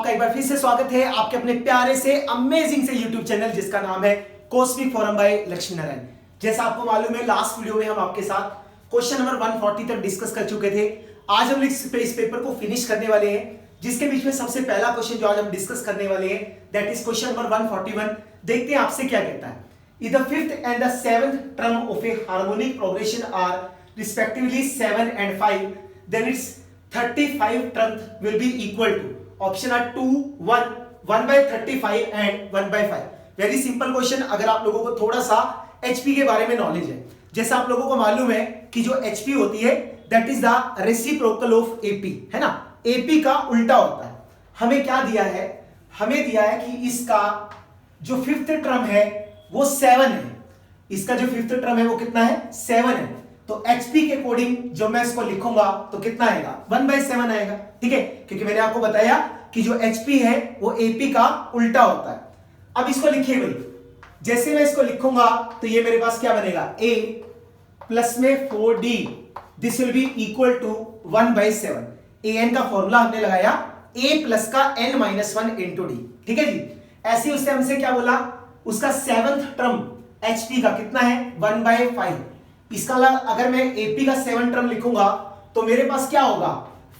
का एक बार फिर से स्वागत है आपके अपने प्यारे से अमेजिंग से यूट्यूब चैनल जिसका नाम है Cosmic Forum by Lakshmi Narayan. जैसा आपको मालूम है लास्ट वीडियो में हम आपके साथ क्वेश्चन नंबर 140 तक डिस्कस कर चुके थे। आज हम इस पेपर को फिनिश करने वाले हैं, जिसके बीच में सबसे पहला क्वेश्चन जो आज हम डिस्कस करने वाले हैं दैट इज क्वेश्चन नंबर 141। देखते हैं आपसे क्या कहता है। If the fifth and the seventh term of a harmonic progression are respectively 7 and 5, then its 35 terms will be equal to option are 2, 1, 1 by 35 and 1 by 5। Very simple question. अगर आप लोगों को थोड़ा सा HP के बारे में नॉलेज है, जैसा आप लोगों को मालूम है कि जो HP होती है that is the reciprocal of AP, है ना। AP का उल्टा होता है। हमें क्या दिया है, हमें दिया है कि इसका जो फिफ्थ टर्म है वो 7 है। इसका जो फिफ्थ टर्म है वो कितना है, 7 है। तो HP के अकॉर्डिंग जो मैं इसको लिखूंगा तो कितना आएगा, 1/7 आएगा। ठीक है, क्योंकि मैंने आपको बताया कि जो HP है वो AP का उल्टा होता है। अब इसको लिखिए भाई, जैसे मैं इसको लिखूंगा तो ये मेरे पास क्या बनेगा, A प्लस में 4D this will be equal to 1/7। AN का फॉर्मूला हमने लगाया A प्लस का N-1 इंटू D। ठीक है जी। ऐसे उससे हमसे क्या बोला, उसका सेवंथ टर्म HP का कितना है, 1/5। इसका अगर मैं AP का 7 टर्म लिखूंगा तो मेरे पास क्या होगा,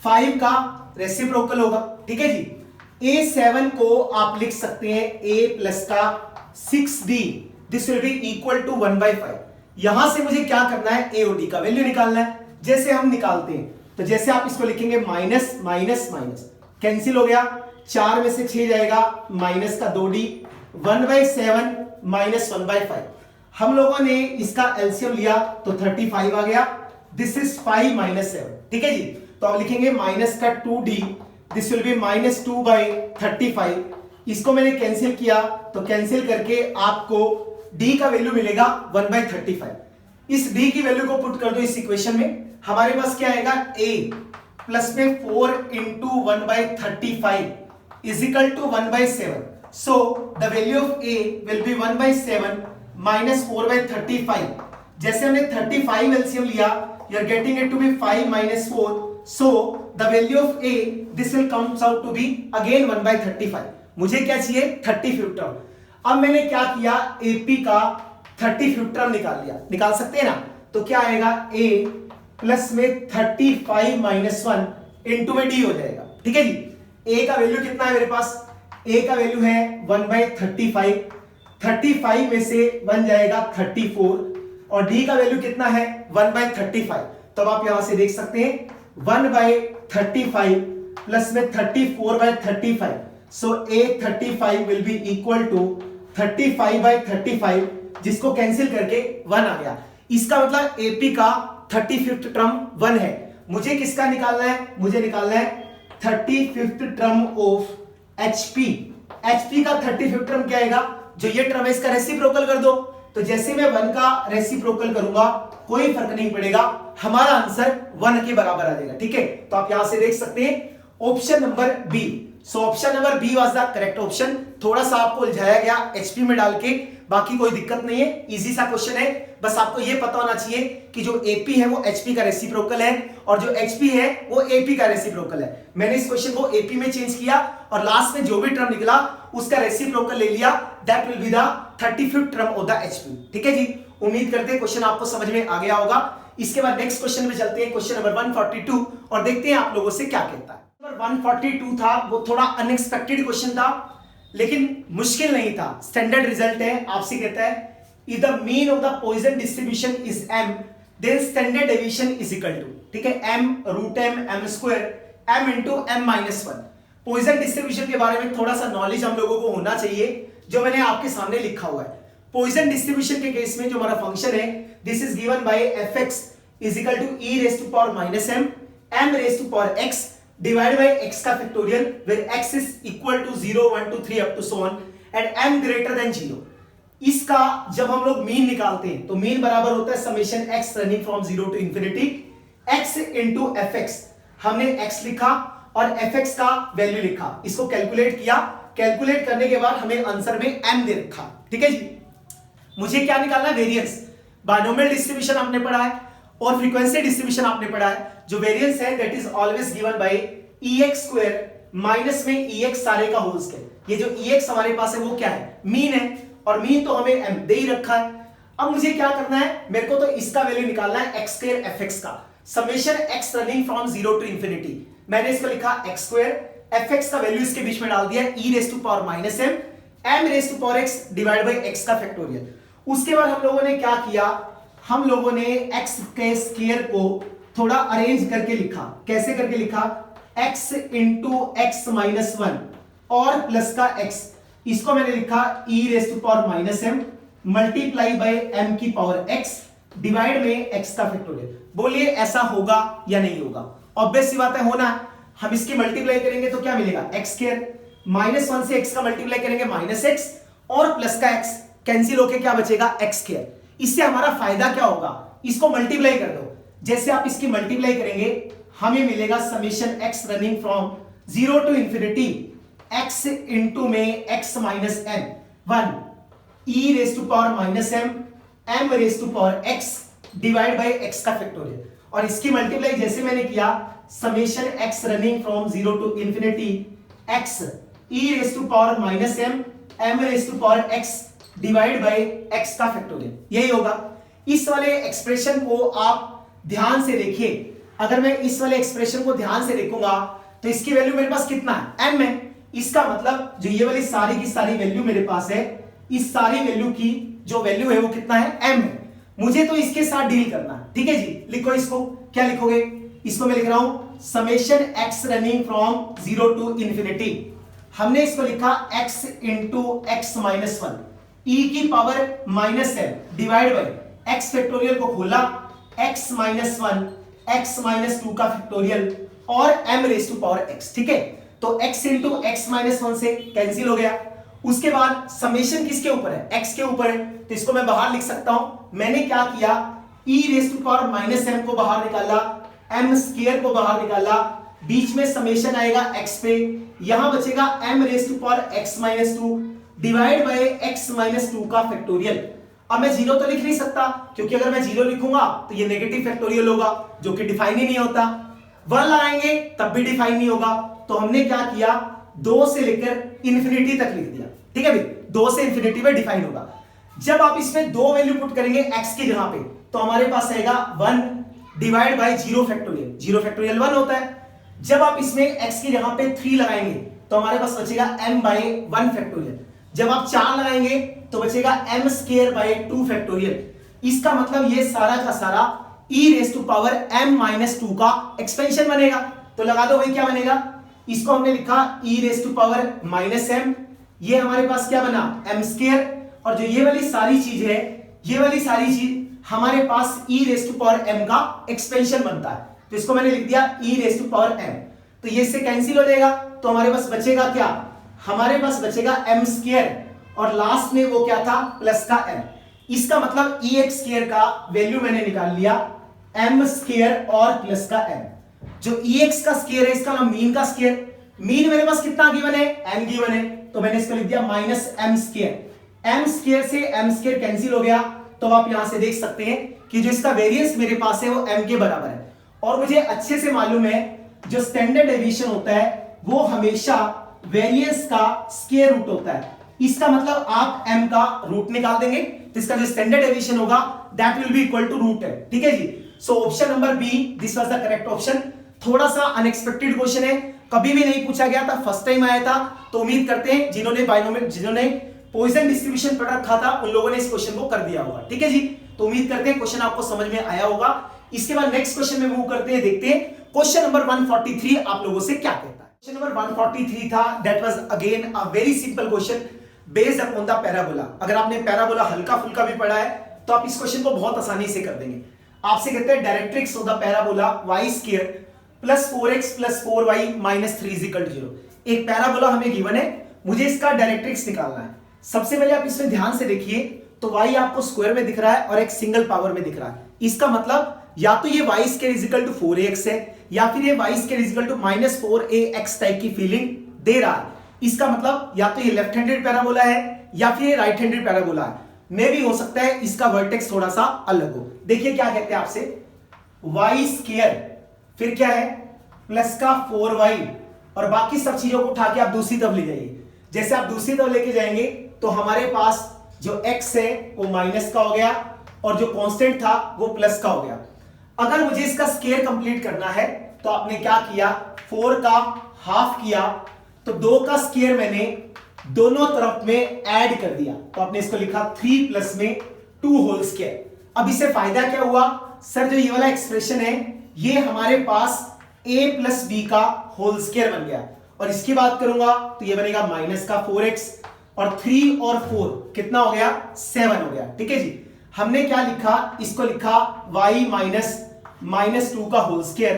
5 का रेसिप्रोकल होगा। ठीक है जी। A7 को आप लिख सकते हैं A प्लस का 6D this will be equal to 1/5। यहां से मुझे क्या करना है, A और D का वैल्यू निकालना है। जैसे हम निकालते हैं तो जैसे आप इसको लिखेंगे माइनस माइनस माइनस कैंसिल हो गया, 4 में से 6 जाएगा, माइनस का 2D 1/7 माइनस 1/5। हम लोगों ने इसका एलसीएम लिया तो 35 आ गया। This is 5 minus 7। ठीक है जी। तो अब लिखेंगे माइनस का 2D this will B minus 2/35। इसको मैंने कैंसिल किया तो कैंसिल करके आपको D का वैल्यू मिलेगा 1/35। इस D की वैल्यू को पुट कर दो इस इक्वेशन में। हमारे पास क्या आएगा, A प्लस में 4 into 1/35 is equal to 1/7। So the value of A will be 1/7 minus 4/35। जैसे हमने 35 LCM लिया, you are getting it to be 5 minus 4. So the value of A this will comes out to be again 1/35। मुझे क्या चाहिए, 35 term. अब मैंने क्या किया, AP का 35 टर्म निकाल लिया। निकाल सकते हैं ना। तो क्या आएगा, A प्लस में 35 माइनस 1 इंटू में D हो जाएगा। ठीक है जी। A का वैल्यू कितना है मेरे पास, A का वैल्यू है 1/35। 35 में से 1 जाएगा 34 और D का वैल्यू कितना है, 1/35। तो अब आप यहां से देख सकते हैं 1/35 प्लस में 34/35। So A 35 will be equal to 35/35, जिसको कैंसिल करके 1 आ गया। इसका मतलब AP का 35th टर्म 1 है। मुझे किसका निकालना है, मुझे निकालना है 35th टर्म ऑफ HP का 35th टर्म क्या आएगा, जो ये टर्म है इसका रेसिप्रोकल कर दो। तो जैसे मैं 1 का रेसिप्रोकल करूंगा कोई फर्क नहीं पड़ेगा, हमारा आंसर 1 के बराबर आ जाएगा। ठीक है। तो आप यहां से देख सकते हैं option number B. So option number B was the correct option. थोड़ा सा आपको उलझाया गया HP में डाल के, बाकी कोई दिक्कत नहीं है, इजी सा क्वेश्चन है। बस आपको ये पता होना चाहिए कि जो AP है वो HP का रेसिप्रोकल है और जो HP है वो AP का रेसिप्रोकल है। मैंने इस क्वेश्चन को AP में चेंज किया और लास्ट में जो भी टर्म निकला उसका रेसिप्रोकल ले लिया। That will be the 35th term of the HP। ठीक है जी। उम्मीद करते हैं क्वेश्चन आपको समझ में आ गया होगा। इसके बाद नेक्स्ट क्वेश्चन में चलते हैं, क्वेश्चन नंबर 142, और देखते हैं आप लोगों से क्या कहता है। नंबर 142 था, वो थोड़ा अनएक्सपेक्टेड क्वेश्चन था लेकिन मुश्किल नहीं था। स्टैंडर्ड रिजल्ट है। आपसे कहता है if the mean of the Poisson distribution is m then standard deviation is equal to, ठीक है, m root m square m into m-1। Poisson distribution के बारे में थोड़ा सा नॉलेज हम लोगों को होना चाहिए, जो मैंने आपके सामने लिखा हुआ है। Poisson distribution के केस में जो हमारा फंक्शन है this is given by fx is equal to e raised to power minus m raised to power x divided by x का factorial where x is equal to 0 1 2 3 up to so on and m greater than 0। इसका जब हम लोग mean निकालते हैं तो mean बराबर होता है summation x running from 0 to infinity x into fx। हमने x लिखा और fx का वैल्यू लिखा, इसको कैलकुलेट किया। कैलकुलेट करने के बाद हमें आंसर में m दे रखा। ठीक है जी। मुझे क्या निकालना है, वेरिएंस। बाइनोमियल डिस्ट्रीब्यूशन आपने पढ़ा है और फ्रीक्वेंसी डिस्ट्रीब्यूशन आपने पढ़ा है। जो वेरिएंस है that is always given by ex square minus में EX सारे का होल स्क्वायर। ये जो EX हमारे पास है वो क्या है, मीन है, और मीन तो हमें m दे ही रखा है। अब मुझे क्या करना है, मेरे को तो इसका वैल्यू निकालना है x स्क्वायर fx का, summation x running from 0 to infinity. मैंने इसको लिखा x स्क्वायर, fx का वैल्यू इसके बीच में डाल दिया e raise to power minus m raise to power x divide by x का फैक्टोरियल। उसके बाद हम लोगों ने क्या किया, हम लोगों ने x के स्क्वायर को थोड़ा अरेंज करके लिखा। कैसे करके लिखा, x into x minus one और प्लस का x, इसको मैंने लिखा e raise to power minus m multiply by m की पावर x डिवाइड में x का फैक्टोरियल। बोलिए ऐसा होगा या नहीं होगा, ऑब्वियस सी बात है होना। हम इसकी मल्टीप्लाई करेंगे तो क्या मिलेगा, एक्स स्क्वायर, माइनस वन से x का मल्टीप्लाई करेंगे माइनस x और प्लस का x कैंसिल होके क्या बचेगा, एक्स स्क्वायर। इससे हमारा फायदा क्या होगा, इसको मल्टीप्लाई कर दो। जैसे आप इसकी मल्टीप्लाई करेंगे हमें मिलेगा summation x running from 0 to infinity x into में x minus n 1 e raise to power minus m raise to power x divide by x का फैक्टोरियल। और इसकी मल्टीप्लाई जैसे मैंने किया, summation x running from 0 to infinity x e raise to power minus m raise to power x divide by x का factorial, यही होगा। इस वाले एक्सप्रेशन को आप ध्यान से देखिए, अगर मैं इस वाले एक्सप्रेशन को ध्यान से देखूंगा तो इसकी वैल्यू मेरे पास कितना है, m है। इसका मतलब जो ये वाली सारी की सारी वैल्यू मेरे पास है, इस सारी वैल्यू की जो वैल्यू है वो कितना है, m है। मुझे तो इसके साथ डील करना है, ठीक है जी। लिखो इसको, क्या लिखोगे, इसको मैं लिख रहा हूं summation x running from 0 to infinity. हमने इसको लिखा x into x minus one e की पावर माइनस है डिवाइड बाय x फैक्टोरियल को खोला, x minus one x minus two का फैक्टोरियल और m raise to power x, ठीक है। तो x into x minus one से कैंसिल हो गया। उसके बाद समेशन किसके ऊपर है, x के ऊपर है, तो इसको मैं बाहर लिख सकता हूं। मैंने क्या किया, e raise to power minus m को बाहर निकाला, m स्क्वायर को बाहर निकाला, बीच में समेशन आएगा x पे, यहां बचेगा m raise to power x minus two divide by x minus two का फैक्टोरियल। अब मैं जीरो तो लिख नहीं सकता, क्योंकि अगर मैं जीरो लिखूंगा तो ये नेगेटिव फैक्टोरियल होगा जो कि डिफाइन ही नहीं होता। वन लगाएंगे तब भी डिफाइन नहीं होगा। तो हमने क्या किया, 2 से लेकर इंफिनिटी तक लिख दिया, ठीक है भाई, 2 से इंफिनिटी में डिफाइन होगा। जब आप इसमें 2 वैल्यू पुट करेंगे x की जगह पे तो हमारे पास आएगा 1 डिवाइड बाय 0 फैक्टोरियल, 0 फैक्टोरियल 1 होता है। जब आप इसमें x की जगह पे 3 लगाएंगे तो हमारे पास बचेगा m बाय 1 फैक्टोरियल। जब आप 4 लगाएंगे तो बचेगा m स्क्वायर बाय 2 फैक्टोरियल। इसका मतलब ये सारा का सारा e raise to power m minus 2 का एक्सपेंशन बनेगा। तो लगा दो भाई, क्या बनेगा, इसको हमने लिखा e raise to power minus m, ये हमारे पास क्या बना, m स्क्वायर, और जो ये वाली सारी चीज है, ये वाली सारी चीज हमारे पास e raise to power m का एक्सपेंशन बनता है। तो इसको मैंने लिख दिया e raise to power m। तो ये इससे कैंसिल हो जाएगा, तो हमारे पास बचेगा क्या, हमारे पास बचेगा m स्क्वायर और लास्ट में वो क्या था, प्लस का m। इसका मतलब ex स्क्वायर का वैल्यू मैंने निकाल लिया m स्क्वायर और प्लस का m। जो ex का स्क्वायर है इसका नाम मीन का स्क्वायर, मीन मेरे पास कितना गिवन है, m गिवन है, तो मैंने इसको लिख दिया minus m square. m square से m स्क्वायर कैंसिल हो गया, तो आप यहां से देख सकते हैं कि जो इसका वेरिएंस मेरे पास है वो m के बराबर है। और मुझे अच्छे से मालूम है जो स्टैंडर्ड डेविएशन होता है वो हमेशा वेरिएंस का स्क्वायर रूट होता है। इसका मतलब आप m का रूट निकाल देंगे तो इसका जो स्टैंडर्ड डेविएशन होगा that will be equal to root है, ठीक है जी। So option number B this was the correct option. थोड़ा सा अनएक्सपेक्टेड क्वेश्चन है, कभी भी नहीं पूछा गया था, फर्स्ट टाइम आया था, तो उम्मीद करते हैं जिन्होंने पॉइजन डिस्ट्रीब्यूशन पढ़ रखा था उन लोगों ने इस क्वेश्चन को कर दिया होगा, ठीक है जी। तो उम्मीद करते हैं क्वेश्चन आपको समझ में आया होगा। इसके बाद नेक्स्ट क्वेश्चन में मूव करते हैं, देखते हैं क्वेश्चन नंबर 143 आप लोगों से क्या कहता है। क्वेश्चन नंबर 143 था, that was again a very simple question based upon the parabola. अगर आपने पैराबोला हल्का फुल्का भी पढ़ा है तो आप इस क्वेश्चन को बहुत आसानी से कर देंगे। आपसे कहते हैं directrix of the parabola y square plus 4x plus 4y minus 3 0। एक पैराबोला हमें गिवन है, मुझे इसका डायरेक्ट्रिक्स निकालना है। सबसे पहले आप इसमें ध्यान से देखिए तो y आपको स्क्वायर में दिख रहा है और एक सिंगल पावर में दिख रहा है। इसका मतलब या तो ये y square is equal to 4ax है या फिर ये y square is equal to minus 4ax type की फीलिंग दे रहा है। इसका मतलब या तो ये लेफ्ट हैंडेड पैराबोला है या फिर ये राइट हैंडेड पैराबोला है। मे भी हो सकता है इसका वर्टेक्स थोड़ा सा अलग हो। देखिए क्या कहते हैं आपसे, y स्क्वायर फिर क्या है प्लस का 4y और बाकी सब चीजों को उठा के आप दूसरी तरफ ले जाइए। जैसे आप दूसरी तरफ लेके जाएंगे तो हमारे पास जो x है वो माइनस का हो गया और जो कांस्टेंट था वो प्लस का हो गया। अगर मुझे इसका स्क्वायर कंप्लीट करना है तो आपने क्या किया, 4 का हाफ किया तो 2 का स्क्वायर मैंने दोनों तरफ में ऐड कर दिया, तो आपने इसको लिखा 3 प्लस में 2 होल स्क्वायर। अब इससे फायदा क्या हुआ सर, जो ये वाला एक्सप्रेशन है ये हमारे पास a प्लस बी का होल स्क्वायर बन गया, और इसकी बात करूंगा तो ये बनेगा माइनस का 4x और 3 और 4 कितना हो गया, 7 हो गया। ठीक है जी, हमने क्या लिखा, इसको लिखा y माइनस 2 का होल स्क्वायर,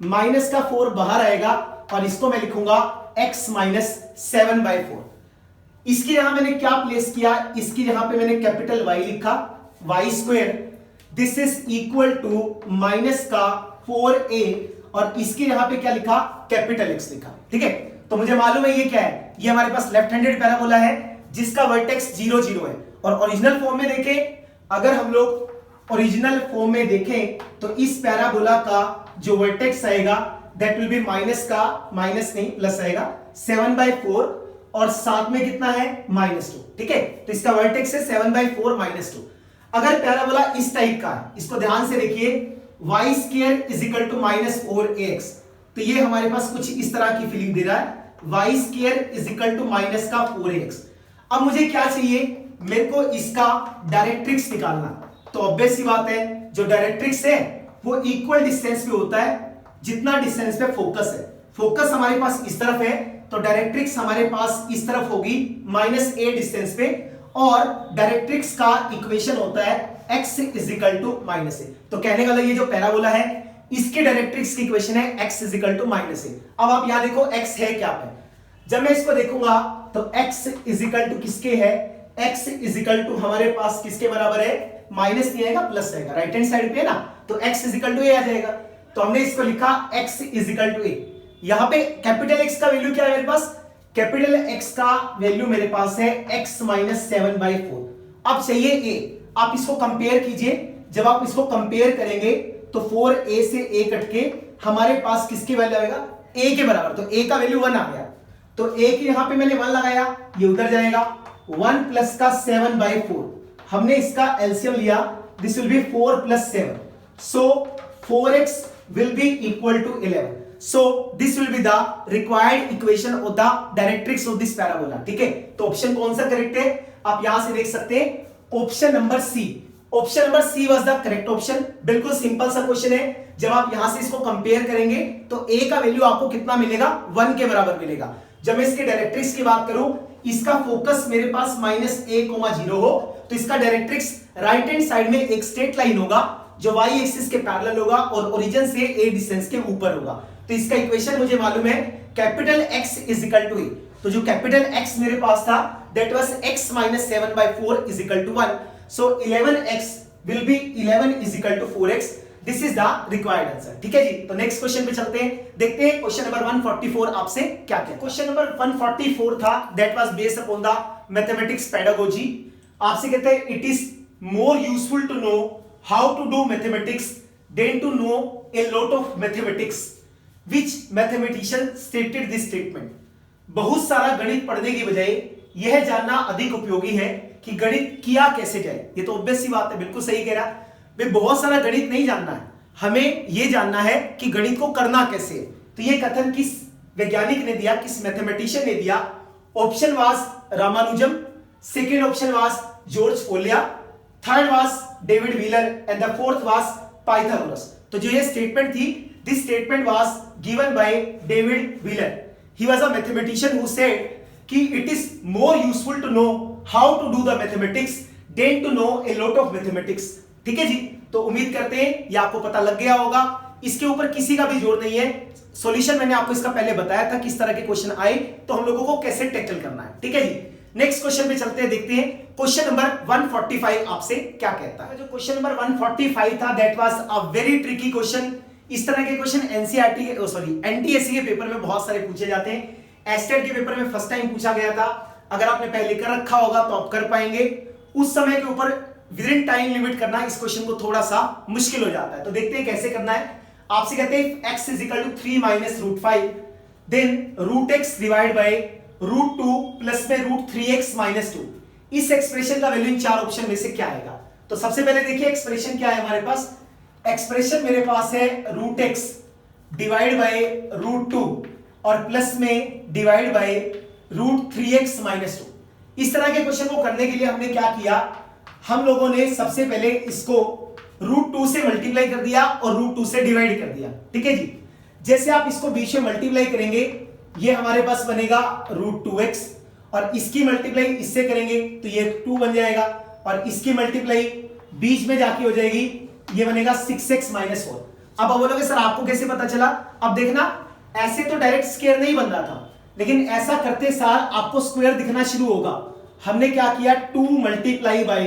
माइनस का 4 बाहर आएगा और इसको मैं लिखूंगा x माइनस 7/4। इसकी जगह मैंने क्या प्लेस किया, इसकी जगह पे मैंने कैपिटल Y लिखा, y square this is equal to minus का 4a और इसकी जगह पे क्या लिखा, कैपिटल X लिखा। ठीक है, तो मुझे मालूम है ये क्या है, ये हमारे पास लेफ्ट हैंडेड पैराबोला है जिसका वर्टेक्स 0 0 है। और ओरिजिनल फॉर्म में देखें, अगर हम लोग ओरिजिनल फॉर्म में देखें तो इस पैराबोला का जो वर्टेक्स आएगा दैट विल बी माइनस का, माइनस नहीं प्लस आएगा 7/4 और साथ में कितना है -2। ठीक है, तो इसका वर्टेक्स है 7/4 -2। अगर पैराबोला इस टाइप का है, इसको ध्यान से देखिए, y square is equal to -4ax, तो ये हमारे पास कुछ इस तरह की फीलिंग दे रहा है, y square is equal to minus का 4ax। अब मुझे क्या चाहिए, मेरे को इसका डायरेक्ट्रिक्स निकालना। तो ऑब्वियस सी बात है, जो डायरेक्ट्रिक्स है वो इक्वल डिस्टेंस पे होता है जितना डिस्टेंस पे फोकस है। फोकस हमारे पास इस तरफ है तो डायरेक्ट्रिक्स हमारे पास इस तरफ होगी -a डिस्टेंस पे, और डायरेक्ट्रिक्स का इक्वेशन होता है x is equal to -a। तो कहने का ये जो पैराबोला है इसके डायरेक्ट्रिक्स की इक्वेशन है x is equal to -a। अब आप यहां देखो x है क्या है, जब मैं इसको देखूंगा तो x इज इक्वल टू किसके है, x इज इक्वल टू हमारे पास किसके बराबर है, माइनस नहीं आएगा प्लस आएगा, राइट हैंड साइड पे है ना, तो x is equal to a आ जाएगा। तो हमने इसको लिखा x is equal to a। यहां पे कैपिटल X का वैल्यू क्या है मेरे पास, कैपिटल X का वैल्यू मेरे पास है x माइनस 7/4। अब चाहिए a, आप इसको कंपेयर कीजिए, जब आप इसको कंपेयर करेंगे तो 4a से a कट के हमारे पास किसकी वैल्यू आएगा, a के बराबर, तो a का वैल्यू 1 आ गया, तो a की यहां पे मैंने 1 लगाया, ये उधर जाएगा, 1 प्लस का 7/4, हमने इसका एलसीएम लिया, this will B 4 plus 7, so 4x will be equal to 11. So this will be the required equation of the directrix of this parabola. ठीक है, तो ऑप्शन कौन सा करेक्ट है, आप यहां से देख सकते हैं, option number C. Option number C was the correct option. बिल्कुल सिंपल सा क्वेश्चन है, जब आप यहां से इसको कंपेयर करेंगे तो a का वैल्यू आपको कितना मिलेगा, 1 के बराबर मिलेगा। जब मैं इसके डायरेक्ट्रिक्स की बात करूं, इसका फोकस मेरे पास -a,0 हो, तो इसका डायरेक्ट्रिक्स राइट हैंड साइड में एक स्ट्रेट लाइन होगा जो y एक्सिस के पैरेलल होगा और ओरिजिन से a डिस्टेंस के ऊपर होगा। तो इसका इक्वेशन मुझे मालूम है, capital X is equal to a। तो जो कैपिटल X मेरे पास था that was x minus 7/4 is equal to 1, so 11x will be 11 is equal to 4x। This is the required answer. ठीक है जी, तो नेक्स्ट क्वेश्चन पे चलते हैं, देखते हैं क्वेश्चन नंबर 144 आपसे क्या क्या। क्वेश्चन नंबर 144 था, that was based upon the mathematics pedagogy. आपसे कहते हैं it is more useful to know how to do mathematics than to know a lot of mathematics, which mathematician stated this statement। बहुत सारा गणित पढ़ने की बजाय यह जानना अधिक उपयोगी है कि गणित किया कैसे जाए। ये तो ऑब्वियस सी बात है, बिल्कुल सही कह रहा है भाई, बहुत सारा गणित नहीं जानना है, हमें यह जानना है कि गणित को करना कैसे है। तो यह कथन किस वैज्ञानिक ने दिया, किस मैथमेटिशियन ने दिया? Option was Ramanujan, second option was George Polya, third was David Wheeler and the fourth was Pythagoras. तो जो ये स्टेटमेंट थी, this statement was given by David Wheeler. He was a mathematician who said कि it is more useful to know how to do the mathematics than to know a lot of mathematics. ठीक है जी, तो उम्मीद करते हैं ये आपको पता लग गया होगा, इसके ऊपर किसी का भी जोर नहीं है। सॉल्यूशन मैंने आपको इसका पहले बताया था, किस तरह के क्वेश्चन आए तो हम लोगों को कैसे टैकल करना है। ठीक है जी, नेक्स्ट क्वेश्चन पे चलते हैं, देखते हैं क्वेश्चन नंबर 145 आपसे क्या कहता है। जो क्वेश्चन नंबर 145 था that was a very tricky question. इस तरह के क्वेश्चन एनसीईआरटी के एनटीएससी के पेपर में बहुत सारे पूछे जाते हैं। एस्टेट के पेपर में फर्स्ट टाइम पूछा गया था, अगर आपने पहले कर रखा होगा तो आप कर पाएंगे। उस समय के ऊपर विद इन टाइम लिमिट करना इस क्वेश्चन को थोड़ा सा मुश्किल हो जाता है, तो देखते हैं कैसे करना है। आपसे कहते हैं x is equal to 3 - √5 then root x divide by root 2 plus में रूट 3x माइनस 2। इस एक्सप्रेशन का वैल्यू इन चार ऑप्शन में से क्या आएगा? तो सबसे पहले देखिए एक्सप्रेशन क्या है हमारे पास। एक्सप्रेशन मेरे पास है root x divide by root 2 और प्लस में divide by root 3x minus 2। इस तरह के क्वेश्चन को करने के लिए हमने क्या किया, हम लोगों ने सबसे पहले इसको रूट 2 से मल्टीप्लाई कर दिया और रूट 2 से डिवाइड कर दिया। ठीक है जी। जैसे आप इसको बीच में मल्टीप्लाई करेंगे, ये हमारे पास बनेगा रूट 2x और इसकी मल्टीप्लाई इससे करेंगे तो ये 2 बन जाएगा और इसकी मल्टीप्लाई बीच में जाके हो जाएगी, ये बनेगा 6x माइनस 4। अब बोलोगे सर आपको कैसे पता चला? अब देखना, ऐसे तो डायरेक्ट स्क्वायर नहीं बन रहा था, लेकिन ऐसा करते सार आपको स्क्वायर दिखना शुरू होगा। हमने क्या किया, 2 मल्टीप्लाई बाय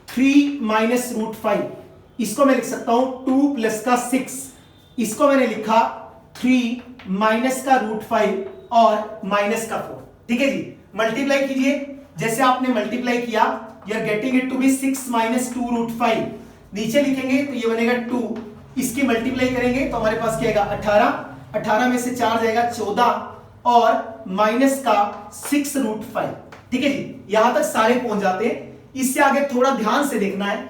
3 माइनस रूट 5। इसको मैं लिख सकता हूं 2 प्लस का 6, इसको मैंने लिखा 3 माइनस का रूट 5 और माइनस का 4। ठीक है जी। मल्टीप्लाई कीजिए, जैसे आपने मल्टीप्लाई किया, you are getting it to be 6 minus 2 root 5। नीचे लिखेंगे तो ये बनेगा 2, इसकी मल्टीप्लाई करेंगे तो हमारे पास क्या आएगा 18, 18 में से 4 जाएगा 14 और माइनस का 6 रूट 5। ठीक है जी, यहां तक सारे पहुंच जाते हैं। इससे आगे थोड़ा ध्यान से देखना है,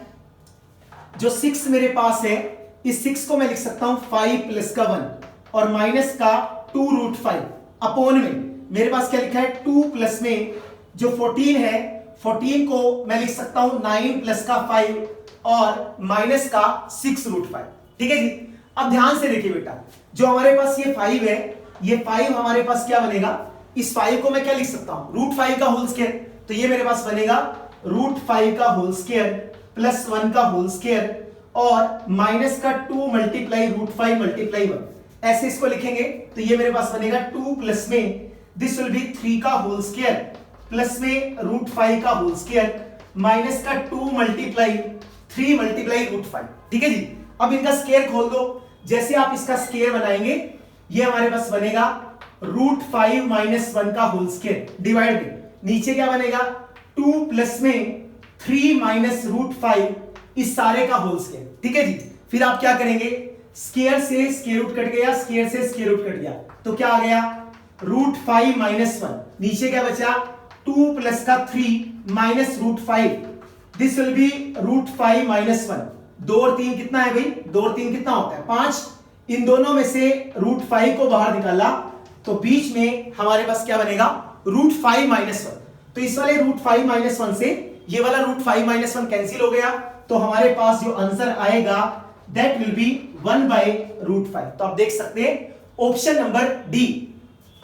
जो 6 मेरे पास है, इस 6 को मैं लिख सकता हूं 5 प्लस का 1 और माइनस का 2 रूट 5 अपॉन में मेरे पास क्या लिखा है 2 प्लस में जो 14 है, 14 को मैं लिख सकता हूं 9 प्लस का 5 और माइनस का 6 रूट 5। ठीक है जी। अब ध्यान से देखिए बेटा, जो हमारे पास ये 5 है, ये 5 हमारे पास क्या बनेगा, इस 5 को मैं क्या लिख सकता हूं रूट 5 का होल स्क्वायर, तो ये मेरे पास बनेगा रूट 5 का होल स्क्वायर प्लस 1 का होल स्क्वायर और माइनस का 2 मल्टीप्लाई रूट 5 मल्टीप्लाई 1। ऐसे इसको लिखेंगे तो ये मेरे पास बनेगा 2 प्लस में दिस विल बी 3 का होल स्क्वायर प्लस में रूट 5 का होल स्क्वायर माइनस का 2 मल्टीप्लाई 3 मल्टीप्लाई रूट 5। ठीक है जी। अब इनका स्क्वायर खोल दो, जैसे आप इसका स्क्वायर बनाएंगे, ये हमारे पास बनेगा रूट 5 माइनस 1 का होल स्क्वायर डिवाइड में नीचे क्या बनेगा 2 प्लस में 3 माइनस रूट 5 इस सारे का होल स्क्वायर। ठीक है जी। फिर आप क्या करेंगे, स्क्वायर से स्क्वायर रूट कट गया, स्क्वायर से स्क्वायर रूट कट गया, तो क्या आ गया रूट 5 माइनस 1, नीचे क्या बचा 2 प्लस का 3 minus root 5, this will be root 5 minus 1। 2 और 3 कितना है भाई, 2 और 3 कितना होता है 5। इन दोनों में से रूट 5 को बाहर निकाला तो बीच में हमारे पास क्या बनेगा रूट 5 माइनस 1। तो इस वाले रूट 5 माइनस 1 से ये वाला रूट 5 माइनस 1 कैंसिल हो गया, तो हमारे पास जो आंसर आएगा that will be 1 by root 5। तो आप देख सकते हैं option number D,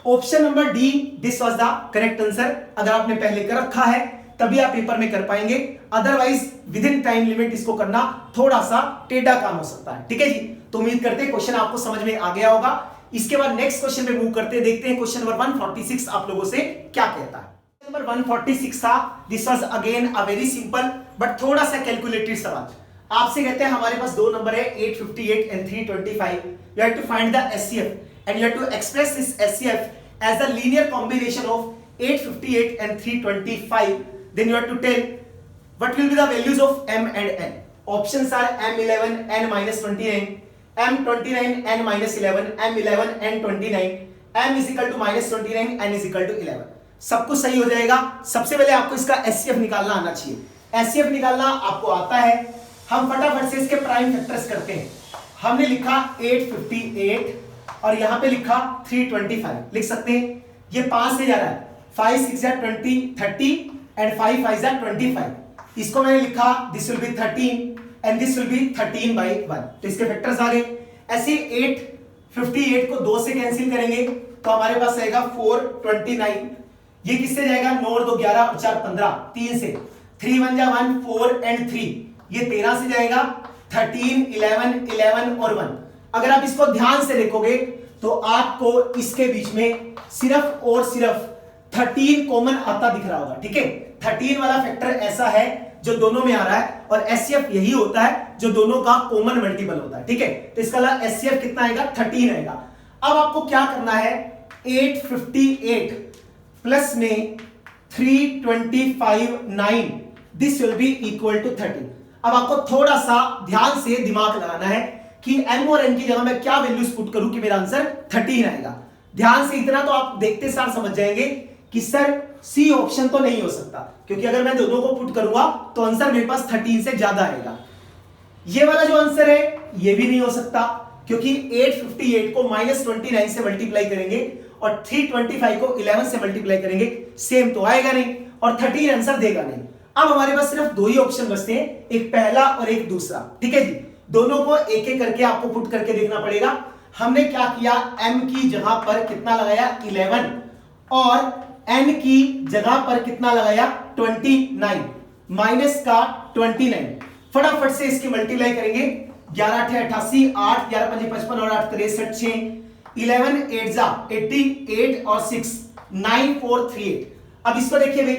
option number D this was the correct answer. अगर आपने पहले कर रखा है तभी आप पेपर में कर पाएंगे, otherwise with in time limit इसको करना थोड़ा सा टेढ़ा काम हो सकता है। ठीक है जी। तो उम्मीद करते हैं क्वेश्चन आपको समझ में आ गया होगा। इसके बाद नेक्स्ट क्वेश्चन पे मूव करते हैं, देखते हैं क्वेश्चन नंबर 146 आप लोगों से क्या कहता है। नंबर 146 था, this was again a very simple but थोड़ा सा कैलकुलेटेड सवाल। आपसे कहते हैं हमारे पास दो नंबर है 858 and 325, you have to find the HCF and you have to express this HCF as the linear combination of 858 and 325, then you have to tell what will be the values of m and n. Options are m11 n minus 29, m29 n minus 11, m11 n 29, m is equal to minus 29, n is equal to 11। सब कुछ सही हो जाएगा। सबसे पहले आपको इसका HCF निकालना आना चाहिए। एचसीएफ निकालना आपको आता है, हम फटाफट से इसके प्राइम फैक्टर्स करते हैं। हमने लिखा 858 और यहां पे लिखा 325, लिख सकते हैं। ये 5 से जा रहा है, 5 6 जा 20 30 एंड 5 5 जा 25। इसको मैंने लिखा this will B 13 and this will B 13 by 1। तो इसके फैक्टर्स आ गए। ऐसे 858 को 2 से कैंसिल करेंगे तो हमारे पास आएगा 429। ये किससे जाएगा 9 और 2 11 और 4 15, 3 से 3 1 जा 1 4 एंड 3, ये 13 से जाएगा 13 11 11 और 1। अगर आप इसको ध्यान से देखोगे तो आपको इसके बीच में सिर्फ और सिर्फ 13 कॉमन आता दिख रहा होगा। ठीक है, 13 वाला फैक्टर ऐसा है जो दोनों में आ रहा है और एचसीएफ यही होता है जो दोनों का कॉमन मल्टीपल होता है। ठीक है, तो इसका एचसीएफ कितना आएगा 13 आएगा। अब आपको क्या करना है 858 प्लस में 325 9, this will be equal to 13। अब आपको थोड़ा सा ध्यान से दिमाग लगाना है कि m और n की जगह मैं क्या वैल्यूज पुट करूं कि मेरा आंसर 13 आएगा। ध्यान से इतना तो आप देखते सार समझ जाएंगे कि सर सी ऑप्शन तो नहीं हो सकता, क्योंकि अगर मैं दोनों को पुट करूंगा तो आंसर मेरे पास 13 से ज्यादा आएगा। ये वाला जो आंसर है ये भी नहीं हो सकता, क्योंकि 858 को -29 से मल्टीप्लाई करेंगे और 325 को 11 से मल्टीप्लाई करेंगे, सेम तो आएगा नहीं और 13 आंसर देगा नहीं। अब हमारे पास सिर्फ दो ही ऑप्शन बचते हैं, एक पहला और एक दूसरा। ठीक है जी, दोनों को एक एक करके आपको पुट करके देखना पड़ेगा। हमने क्या किया, m की जगह पर कितना लगाया 11 और n की जगह पर कितना लगाया 29 माइनस का 29। फटाफट से इसकी मल्टीप्लाई करेंगे, 11 8 88, 8 11 5 55 और 8 63 6, 11 8 जा 88 और 6 9438। अब इसको देखिए भाई,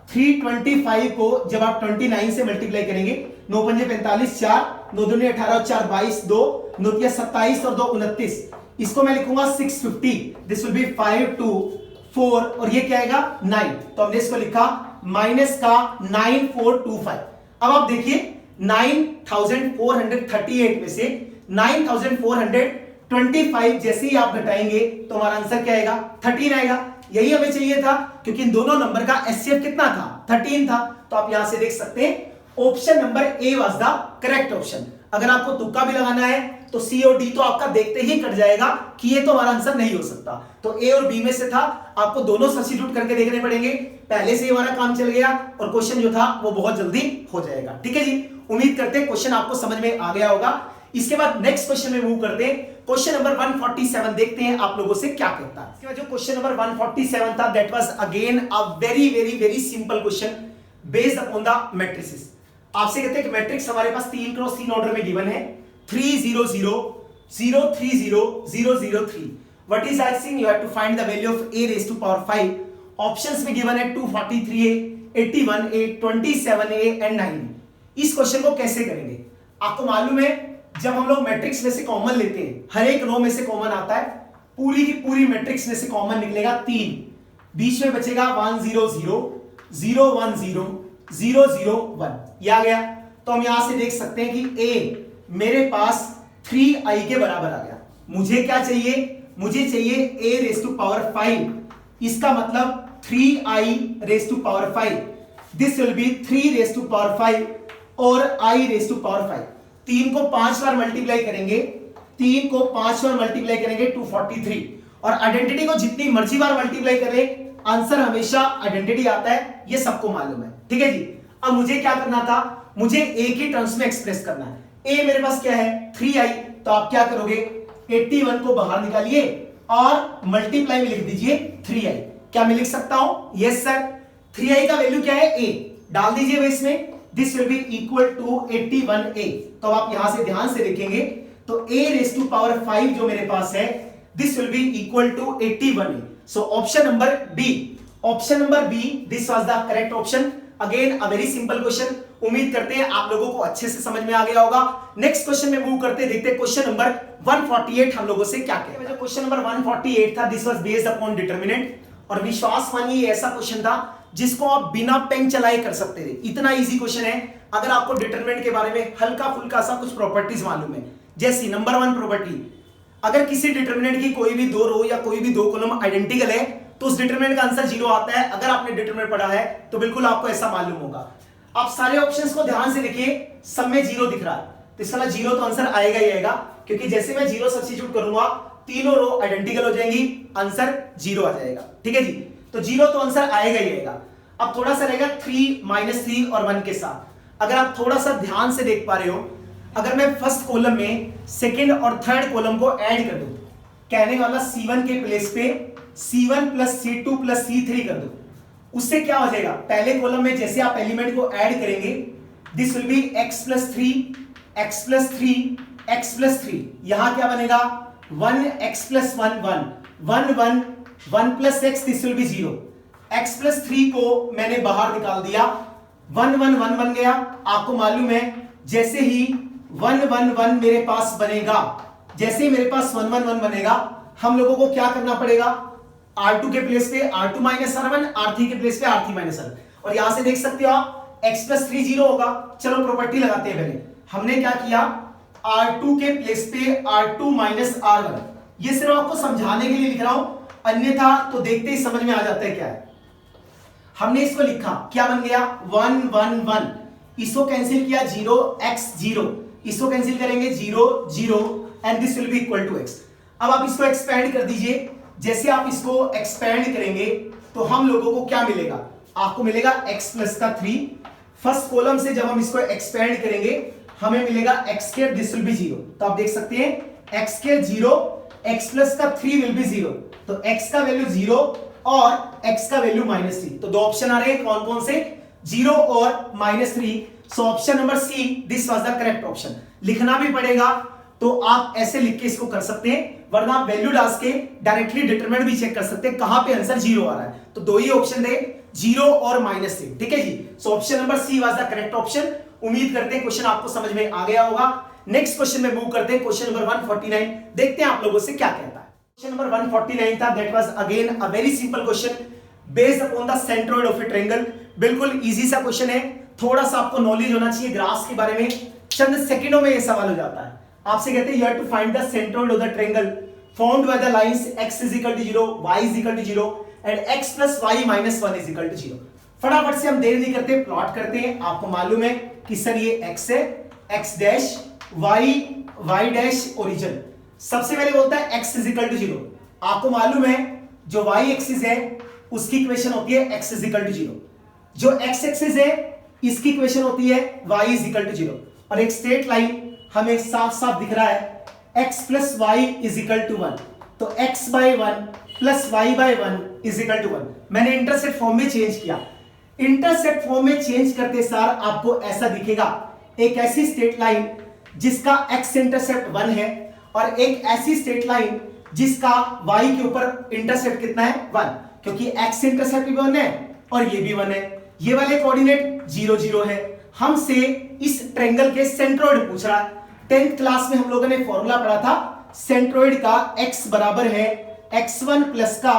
325 को जब आप 29 से मल्टीप्लाई करेंगे, 9 5 45, 4 9 2 18 और 4 22, 2 9 27 और 2 29। इसको मैं लिखूंगा 650, दिस विल बी 5 2 4 और ये क्या आएगा 9। तो हमने इसको लिखा माइनस का 9425। अब आप देखिए 9438 में से 9425 जैसे ही आप घटाएंगे तो हमारा आंसर क्या आएगा 13 आएगा। यही हमें चाहिए था, क्योंकि इन दोनों नंबर का एचसीएफ कितना था 13 था। तो आप यहां से देख सकते हैं option number A was the correct option. अगर आपको तुक्का भी लगाना है तो सी और डी तो आपका देखते ही कट जाएगा कि ये तो हमारा आंसर नहीं हो सकता। तो ए और बी में से था, आपको दोनों सब्स्टिट्यूट करके देखने पड़ेंगे। पहले से हमारा काम चल गया और क्वेश्चन जो था वो बहुत जल्दी हो जाएगा। ठीक है जी, उम्मीद करते हैं क्वेश्चन आपको समझ में आ गया होगा। इसके बाद नेक्स्ट क्वेश्चन में मूव करते हैं। क्वेश्चन नंबर 147 देखते हैं आप लोगों से क्या कहता है। इसके बाद जो क्वेश्चन नंबर 147 था, that was again a very very very simple question based upon the matrices. आपसे कहते हैं कि मैट्रिक्स हमारे पास 3 क्रॉस 3 ऑर्डर में गिवन है, 3 0 0 0 3 0 0 0 3। What is asking, you have to find the value of a raise to power 5। Options में given है 243a, 81a, 27a and 9। इस क्वेश्चन को कैसे करेंगे? आपको मालूम है जब हम लोग मैट्रिक्स में से कॉमन लेते हैं, हर एक रो में से कॉमन आता है, पूरी की पूरी मैट्रिक्स में से कॉमन निकलेगा 3, बीच में बचेगा 1 0 0 0 1 0 0 0 1। ये आ गया। तो हम यहां से देख सकते हैं कि a मेरे पास 3i के बराबर आ गया। मुझे क्या चाहिए, मुझे चाहिए a रेज़ टू पावर 5। इसका मतलब 3i raise to power 5, this will be 3 raise to power 5 और i रेज़ टू पावर 5। 3 को 5 बार मल्टीप्लाई करेंगे, 3 को 5 बार मल्टीप्लाई करेंगे 243। और आइडेंटिटी को जितनी मर्जी बार मल्टीप्लाई करें आंसर हमेशा आइडेंटिटी आता है, ये सबको मालूम है। ठीक है जी, अब मुझे क्या करना था, मुझे a की टर्म्स में एक्सप्रेस करना है। a मेरे पास क्या है 3i, तो आप क्या करोगे 81 को बाहर निकालिए और मल्टीप्लाई में लिख दीजिए 3i। क्या मैं लिख सकता हूं? Yes sir. 3i का वैल्यू क्या है a, डाल दीजिए इसमें, this will be equal to 81a। तो आप यहां से ध्यान से देखेंगे तो a रेज़ टू पावर 5 जो मेरे पास है, this will be equal to 81a। So option number B, option number B, this was the correct option. Again a very simple question. उम्मीद करते हैं आप लोगों को अच्छे से समझ में आ गया होगा। नेक्स्ट क्वेश्चन में मूव करते हैं, देखते हैं क्वेश्चन नंबर 148 हम लोगों से क्या कहता है। जो क्वेश्चन नंबर 148 था, this was based upon determinant. और विश्वास मानिए ऐसा क्वेश्चन था जिसको आप बिना पेन चलाए कर सकते थे, इतना इजी क्वेश्चन है। अगर आपको डिटरमिनेंट के बारे में हल्का फुल्का सा कुछ प्रॉपर्टीज मालूम है, जैसी नंबर 1 प्रॉपर्टी, अगर किसी डिटरमिनेंट की कोई भी दो रो या कोई भी दो कॉलम आइडेंटिकल है तो उस डिटरमिनेंट का आंसर 0 आता है। अगर आपने डिटरमिनेंट पढ़ा है तो बिल्कुल आपको ऐसा मालूम होगा। आप सारे ऑप्शंस को ध्यान से देखिए, सब में 0 दिख रहा है, तो इसका 0 तो आंसर आएगा ही आएगा, क्योंकि जैसे मैं 0 सब्स्टिट्यूट करूंगा तीनों रो आइडेंटिकल हो जाएंगी, आंसर 0 आ जाएगा। ठीक है जी, तो 0 तो आंसर आएगा ही आएगा। अब थोड़ा सा रहेगा 3 -3 और 1 के साथ। अगर आप थोड़ा सा ध्यान से देख पा रहे हो, अगर मैं फर्स्ट कॉलम में सेकंड और थर्ड कॉलम को ऐड कर दूं, कहने वाला C1 के प्लेस पे C1 + C2 + C3 कर दूं, उससे क्या हो जाएगा, पहले कॉलम में जैसे आप एलिमेंट को ऐड करेंगे, this will B x + 3 x + 3 x + 3। यहां क्या बनेगा 1x + 1 1 1 1 1 + x, this will B 0। x + 3 को मैंने बाहर निकाल दिया, 1 1 1 बन गया। आपको मालूम है जैसे ही 1 1 1 मेरे पास बनेगा, जैसे ही मेरे पास 1 1 1 बनेगा, हम लोगों को क्या करना पड़ेगा, R2 के प्लेस पे R2 - R1, R3 के प्लेस पे R3 - R। और यहां से देख सकते हो आप x + 3 0 होगा। चलो प्रॉपर्टी लगाते हैं। पहले हमने क्या किया, R2 के प्लेस पे R2 - R1, ये सिर्फ आपको समझाने के लिए लिख रहा हूं। अन्यथा तो देखते ही समझ में आ जाता है क्या है। हमने इसको लिखा, क्या बन गया 1 1 1, इसको कैंसिल किया 0 x 0, इसको कैंसिल करेंगे 0 0 and this will be equal to x। अब आप इसको एक्सपेंड कर दीजिए, जैसे आप इसको एक्सपेंड करेंगे तो हम लोगों को क्या मिलेगा, आपको मिलेगा x प्लस का 3। फर्स्ट कॉलम से जब हम इसको एक्सपेंड करेंगे हमें मिलेगा x square, this will B 0। तो आप देख सकते हैं x स्क्वायर 0, x प्लस का 3 विल बी 0, तो x का वैल्यू 0 और x का वैल्यू -3। तो दो ऑप्शन आ रहे हैं, कौन कौन से, 0 और -3। सो option number see this was the correct option. लिखना भी पड़ेगा तो आप ऐसे लिख के इसको कर सकते हैं, वरना आप वैल्यू डाल के डायरेक्टली डिटरमिनेंट भी चेक कर सकते हैं कहां पे आंसर 0 आ रहा है। तो दो ही ऑप्शन थे, 0 और -3, ठीक है जी। So option number C was the correct option. उम्मीद करते हैं क्वेश्चन आपको समझ में आ गया होगा। नेक्स्ट क्वेश्चन में मूव करते हैं, क्वेश्चन नंबर 149। देखते हैं आप लोगों से क्या कहता है। क्वेश्चन नंबर 149 था, that was again a very simple question based upon the centroid of A triangle. बिल्कुल इजी सा क्वेश्चन है, थोड़ा सा आपको नॉलेज होना चाहिए ग्राफ्स के बारे में। चंद सेकंडों में ये सवाल हो जाता है। आपसे कहते हैं you have to find the centroid of the triangle formed by the lines x is equal to 0, y is equal to 0 and x plus y minus 1 is equal to 0। फटाफट से हम देर नहीं करते, प्लॉट करते हैं। आपको मालूम है कि सर ये x है, x dash, y dash origin. सबसे पहले बोलता है x is equal to 0। आपको मालूम है जो y एक्सिस है उसकी इक्वेशन होती है x is equal to 0, जो x एक्सिस है इसकी इक्वेशन होती है y is equal to 0। और एक स्ट्रेट लाइन हमें साफ साफ दिख रहा है x plus y is equal to 1, तो x by 1 plus y by 1 is equal to 1। मैंने इंटरसेप्ट फॉर्म में चेंज किया। इंटरसेप्ट फॉर्म में चेंज करते सार आपको ऐसा दिखेगा, एक ऐसी स्ट्रेट लाइन जिसका x इंटरसेप्ट 1 है और एक ऐसी स्ट्रेट लाइन जिसका y के ऊपर इंटरसेप्ट कितना है 1, क्योंकि x इंटरसेप्ट भी 1 है और ये भी 1 है। ये वाले कोऑर्डिनेट 0 0 है। हमसे इस ट्रायंगल के सेंट्रोइड पूछ रहा है। 10th क्लास में हम लोगों ने फॉर्मूला पढ़ा था सेंट्रोइड का, x बराबर है x1 प्लस का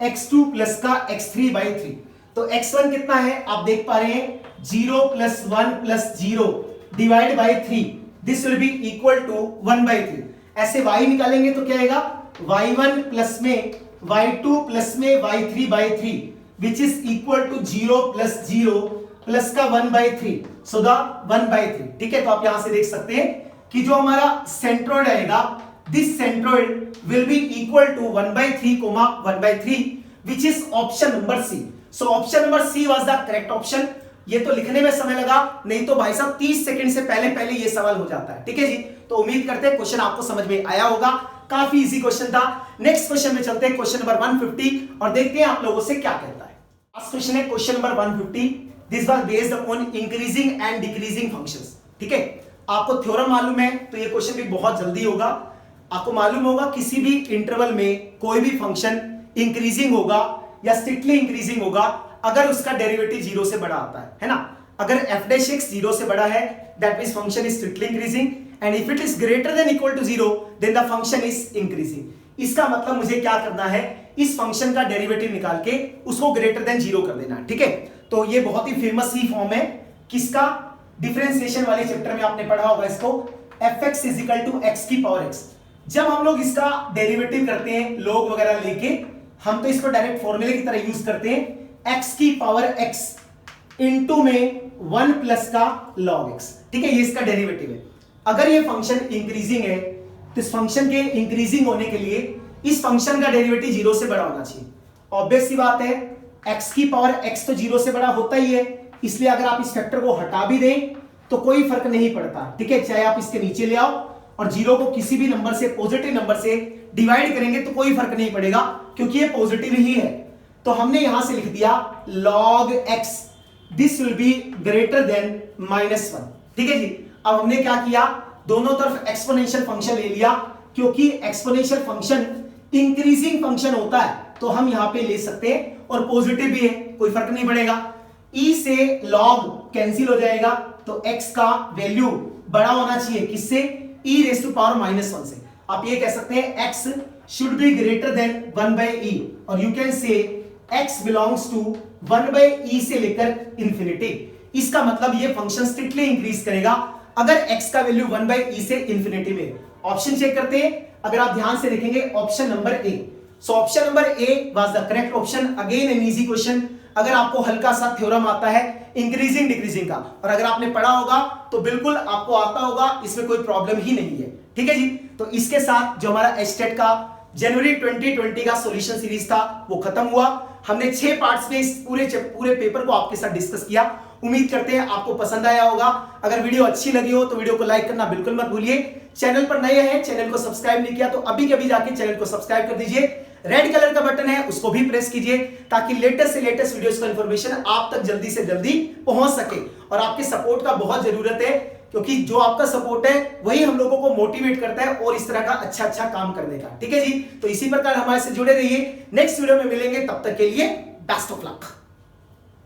x2 प्लस का x3 बाई 3। तो x1 कितना है आप देख पा रहे हैं 0 plus 1 plus 0 divide by 3, this will be equal to 1 by 3। ऐसे y निकालेंगे तो क्या आएगा y1 प्लस में y2 प्लस में y3 by 3 which is equal to 0 plus 0 plus का 1 बाई 3, सो द 1 बाई 3। ठीक है, तो आप यहां से देख सकते हैं कि जो हमारा सेंट्रोइड आएगा, this centroid will be equal to 1/3 comma 1/3 which is option number C. So option number C was the correct option. ये तो लिखने में समय लगा, नहीं तो भाई साहब 30 सेकंड से पहले ये सवाल हो जाता है। ठीक है जी, तो उम्मीद करते हैं क्वेश्चन आपको समझ में आया होगा। काफी इजी क्वेश्चन था। नेक्स्ट क्वेश्चन में चलते हैं, क्वेश्चन नंबर 150 और देखते हैं आप लोगों से क्या कहता है। फर्स्ट क्वेश्चन है question number 150। This was based upon increasing and decreasing functions. ठीक है, आपको थ्योरम मालूम है तो ये क्वेश्चन भी बहुत जल्दी होगा। आपको मालूम होगा किसी भी इंटरवल में कोई भी फंक्शन इंक्रीजिंग होगा या स्ट्रिक्टली इंक्रीजिंग होगा अगर उसका डेरिवेटिव 0 से बड़ा आता है ना। अगर f डैश x 0 से बड़ा है that means function is strictly increasing and if it is greater than equal to 0 then the function is increasing. इसका मतलब मुझे क्या करना है, इस फंक्शन का डेरिवेटिव निकाल के उसको ग्रेटर देन 0 कर देना। ठीक है, तो ये बहुत ही फेमस ही फॉर्म है किसका, डिफरेंशिएशन वाले चैप्टर में आपने पढ़ा होगा इसको, fx is equal to x की पावर x। जब हम लोग इसका डेरिवेटिव करते हैं लॉग वगैरह लेके, हम तो इसको डायरेक्ट फॉर्मूले की तरह यूज करते हैं x की पावर x इनटू में 1 प्लस का log x। ठीक है, ये इसका डेरिवेटिव है। अगर ये फंक्शन इंक्रीजिंग है तो इस फंक्शन के इंक्रीजिंग होने के लिए इस फंक्शन का डेरिवेटिव 0 से बड़ा होना चाहिए। ऑब्वियस सी बात है, x की पावर x तो 0 से बड़ा होता ही है, इसलिए अगर आप इस फैक्टर को हटा भी दें तो कोई फर्क नहीं पड़ता। ठीक है, चाहे आप इसके नीचे ले आओ और 0 को किसी भी नंबर से, पॉजिटिव नंबर से डिवाइड करेंगे तो कोई फर्क नहीं पड़ेगा क्योंकि ये पॉजिटिव ही है। तो हमने यहां से लिख दिया log x, this will B greater then -1। ठीक है जी, अब हमने क्या किया, दोनों तरफ एक्सपोनेंशियल फंक्शन ले लिया, क्योंकि एक्सपोनेंशियल फंक्शन इंक्रीजिंग फंक्शन होता है तो हम यहां पे ले सकते हैं और पॉजिटिव भी है, कोई फर्क नहीं पड़ेगा। e से log कैंसिल हो जाएगा तो x का वैल्यू बड़ा होना चाहिए किससे, e रेज़ टू पावर -1 से। आप ये कह सकते हैं x should be greater than 1/e और you can say x belongs to 1/e से लेकर इंफिनिटी। इसका मतलब ये फंक्शन स्ट्रिक्टली इंक्रीज करेगा अगर x का वैल्यू 1/e से इंफिनिटी में। ऑप्शन चेक करते हैं, अगर आप ध्यान से देखेंगे option number A. So option number A was the correct option. Again an easy question. अगर आपको हल्का सा थ्योरम आता है इंक्रीजिंग डिक्रीजिंग का, और अगर आपने पढ़ा होगा तो बिल्कुल आपको आता होगा, इसमें कोई प्रॉब्लम ही नहीं है। ठीक है जी, तो इसके साथ जो हमारा एस्टेट का जनवरी 2020 का सॉल्यूशन सीरीज था वो खत्म हुआ। हमने 6 पार्ट्स में इस पूरे पेपर को आपके साथ डिस्कस किया। उम्मीद करते हैं आपको पसंद आया होगा। अगर वीडियो अच्छी लगी हो तो वीडियो को लाइक करना बिल्कुल मत भूलिए। चैनल पर नए हैं, चैनल को सब्सक्राइब नहीं किया तो अभी के अभी जाके चैनल को सब्सक्राइब कर दीजिए। रेड कलर का बटन है उसको भी प्रेस कीजिए ताकि लेटेस्ट से लेटेस्ट वीडियोस का इंफॉर्मेशन आप तक जल्दी से जल्दी पहुंच सके। और आपके सपोर्ट का बहुत जरूरत है, क्योंकि जो आपका सपोर्ट है वही हम लोगों को मोटिवेट करता है और इस तरह का अच्छा काम करने का। ठीक है जी, तो इसी प्रकार हमारे से जुड़े रहिए। नेक्स्ट वीडियो में मिलेंगे, तब तक के लिए बेस्ट ऑफ लक।